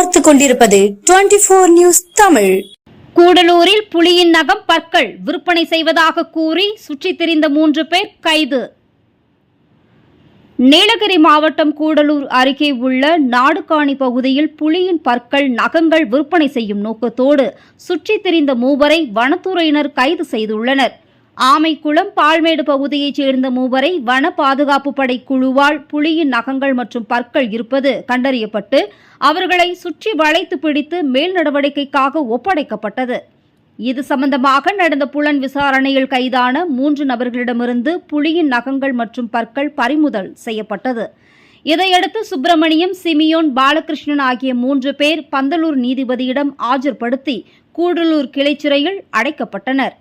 பார்த்து கொண்டிருப்பது 24 நியூஸ் தமிழ். கூடலூரில் புலியின் நகம் பற்கள் விற்பனை செய்வதாக கூறி சுற்றித் திரிந்த 3 பேர் கைது. நீலகிரி மாவட்டம் கூடலூர் அருகே உள்ள நாடுகாணி பகுதியில் புலியின் பற்கள் நகங்கள் விற்பனை செய்யும் நோக்கத்தோடு சுற்றித் திரிந்த 3 வனத்துறையினர் கைது செய்துள்ளனர். ஆமைக்குளம் பால்மேடு பகுதியைச் சேர்ந்த 3 வன பாதுகாப்பு படை குழுவால் புலியின் நகங்கள் மற்றும் பற்கள் இருப்பது கண்டறியப்பட்டு அவர்களை சுற்றி வளைத்து பிடித்து மேல் நடவடிக்கைக்காக ஒப்படைக்கப்பட்டது. இது சம்பந்தமாக நடந்த புலன் விசாரணையில் கைதான 3 நபர்களிடமிருந்து புலியின் நகங்கள் மற்றும் பற்கள் பறிமுதல் செய்யப்பட்டது. இதையடுத்து சுப்பிரமணியம், சிமியோன், பாலகிருஷ்ணன் ஆகிய 3 பேர் பந்தலூர் நீதிபதியிடம் ஆஜர்படுத்தி கூடலூர் கிளை சிறையில் அடைக்கப்பட்டனர்.